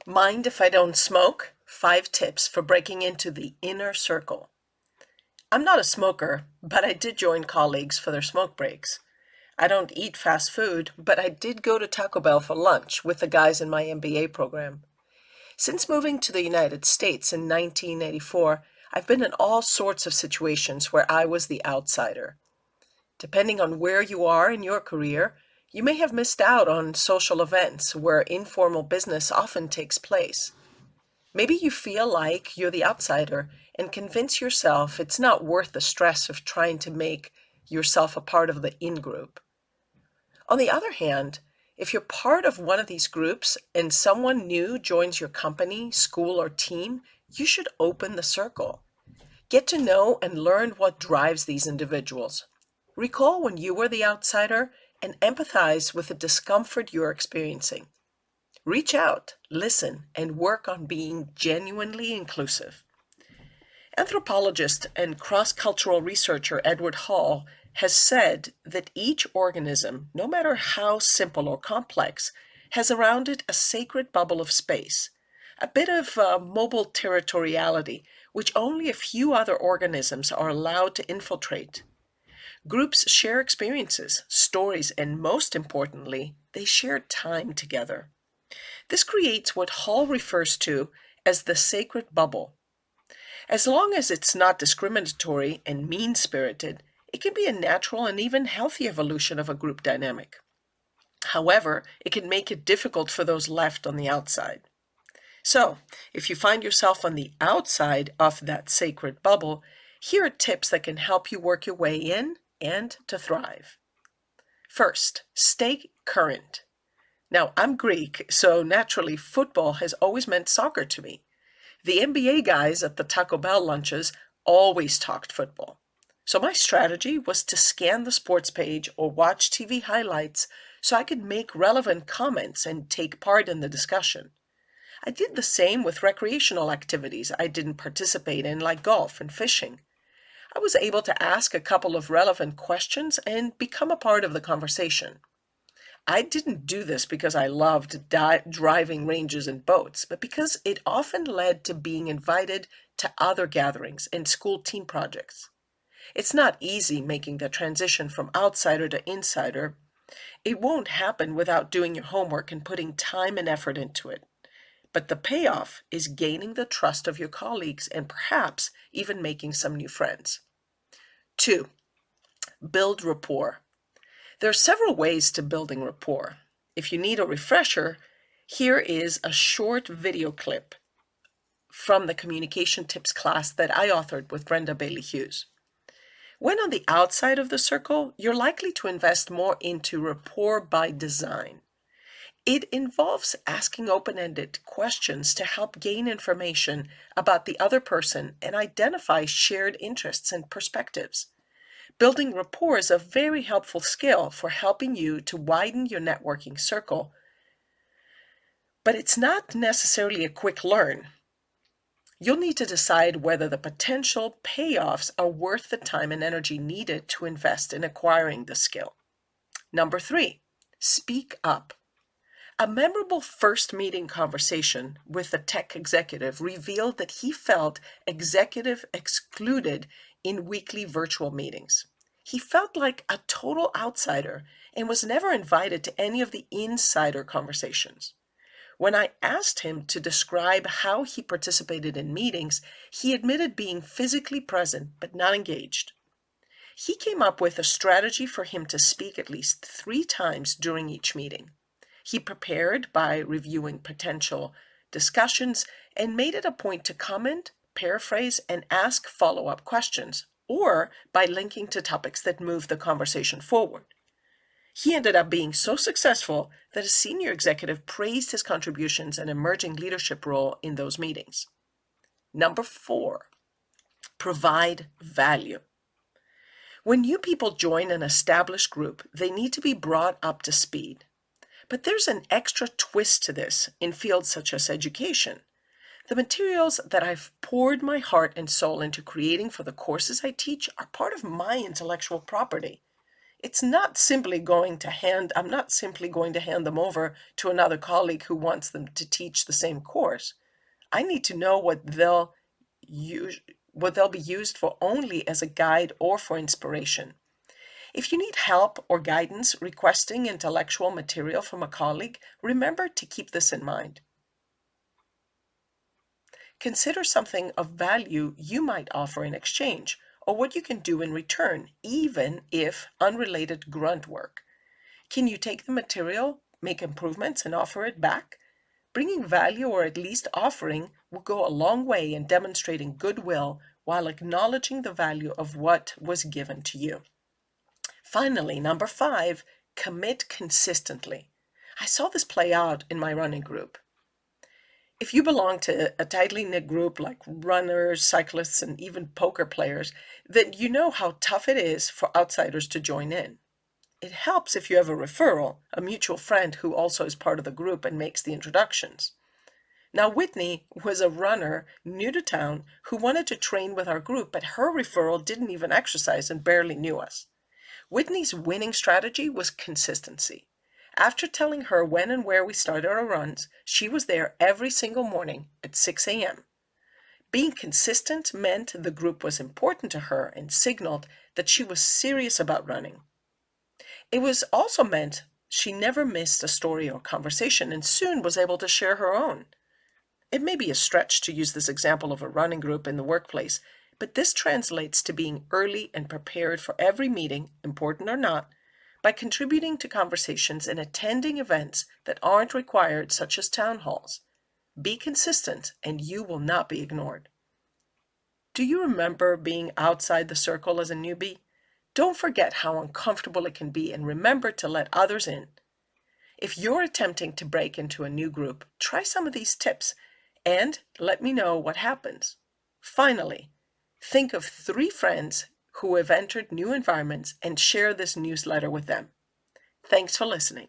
Mind if I don't smoke? 5 tips for breaking into the inner circle. I'm not a smoker, but I did join colleagues for their smoke breaks. I don't eat fast food, but I did go to Taco Bell for lunch with the guys in my MBA program. Since moving to the United States in 1984, I've been in all sorts of situations where I was the outsider. Depending on where you are in your career, you may have missed out on social events where informal business often takes place. Maybe you feel like you're the outsider and convince yourself it's not worth the stress of trying to make yourself a part of the in group. On the other hand, if you're part of one of these groups and someone new joins your company, school, or team, you should open the circle. Get to know and learn what drives these individuals. Recall when you were the outsider and empathize with the discomfort you're experiencing. Reach out, listen, and work on being genuinely inclusive. Anthropologist and cross-cultural researcher Edward Hall has said that each organism, no matter how simple or complex, has around it a sacred bubble of space, a bit of mobile territoriality, which only a few other organisms are allowed to infiltrate. Groups share experiences, stories, and most importantly, they share time together. This creates what Hall refers to as the sacred bubble. As long as it's not discriminatory and mean-spirited, it can be a natural and even healthy evolution of a group dynamic. However, it can make it difficult for those left on the outside. So, if you find yourself on the outside of that sacred bubble, here are tips that can help you work your way in and to thrive. First, stay current. Now, I'm Greek, so naturally football has always meant soccer to me. The NBA guys at the Taco Bell lunches always talked football. So my strategy was to scan the sports page or watch TV highlights so I could make relevant comments and take part in the discussion. I did the same with recreational activities I didn't participate in, like golf and fishing. I was able to ask a couple of relevant questions and become a part of the conversation. I didn't do this because I loved driving ranges and boats, but because it often led to being invited to other gatherings and school team projects. It's not easy making the transition from outsider to insider. It won't happen without doing your homework and putting time and effort into it. But the payoff is gaining the trust of your colleagues and perhaps even making some new friends. 2. Build rapport. There are several ways to building rapport. If you need a refresher, here is a short video clip from the communication tips class that I authored with Brenda Bailey Hughes. When on the outside of the circle, you're likely to invest more into rapport by design. It involves asking open-ended questions to help gain information about the other person and identify shared interests and perspectives. Building rapport is a very helpful skill for helping you to widen your networking circle, but it's not necessarily a quick learn. You'll need to decide whether the potential payoffs are worth the time and energy needed to invest in acquiring the skill. Number 3, speak up. A memorable first meeting conversation with a tech executive revealed that he felt executive excluded in weekly virtual meetings. He felt like a total outsider and was never invited to any of the insider conversations. When I asked him to describe how he participated in meetings, he admitted being physically present but not engaged. He came up with a strategy for him to speak at least 3 times during each meeting. He prepared by reviewing potential discussions and made it a point to comment, paraphrase, and ask follow-up questions, or by linking to topics that move the conversation forward. He ended up being so successful that a senior executive praised his contributions and emerging leadership role in those meetings. Number 4, provide value. When new people join an established group, they need to be brought up to speed. But there's an extra twist to this in fields such as education. The materials that I've poured my heart and soul into creating for the courses I teach are part of my intellectual property. I'm not simply going to hand them over to another colleague who wants them to teach the same course. I need to know what they'll be used for only as a guide or for inspiration. If you need help or guidance requesting intellectual material from a colleague, remember to keep this in mind. Consider something of value you might offer in exchange, or what you can do in return, even if unrelated grunt work. Can you take the material, make improvements, and offer it back? Bringing value, or at least offering, will go a long way in demonstrating goodwill while acknowledging the value of what was given to you. Finally, number 5, commit consistently. I saw this play out in my running group. If you belong to a tightly knit group like runners, cyclists, and even poker players, then you know how tough it is for outsiders to join in. It helps if you have a referral, a mutual friend who also is part of the group and makes the introductions. Now, Whitney was a runner new to town who wanted to train with our group, but her referral didn't even exercise and barely knew us. Whitney's winning strategy was consistency. After telling her when and where we started our runs, she was there every single morning at 6 a.m. Being consistent meant the group was important to her and signaled that she was serious about running. It was also meant she never missed a story or conversation and soon was able to share her own. It may be a stretch to use this example of a running group in the workplace, but this translates to being early and prepared for every meeting, important or not, by contributing to conversations and attending events that aren't required, such as town halls. Be consistent and you will not be ignored. Do you remember being outside the circle as a newbie? Don't forget how uncomfortable it can be and remember to let others in. If you're attempting to break into a new group, try some of these tips and let me know what happens. Finally, think of 3 friends who have entered new environments and share this newsletter with them. Thanks for listening.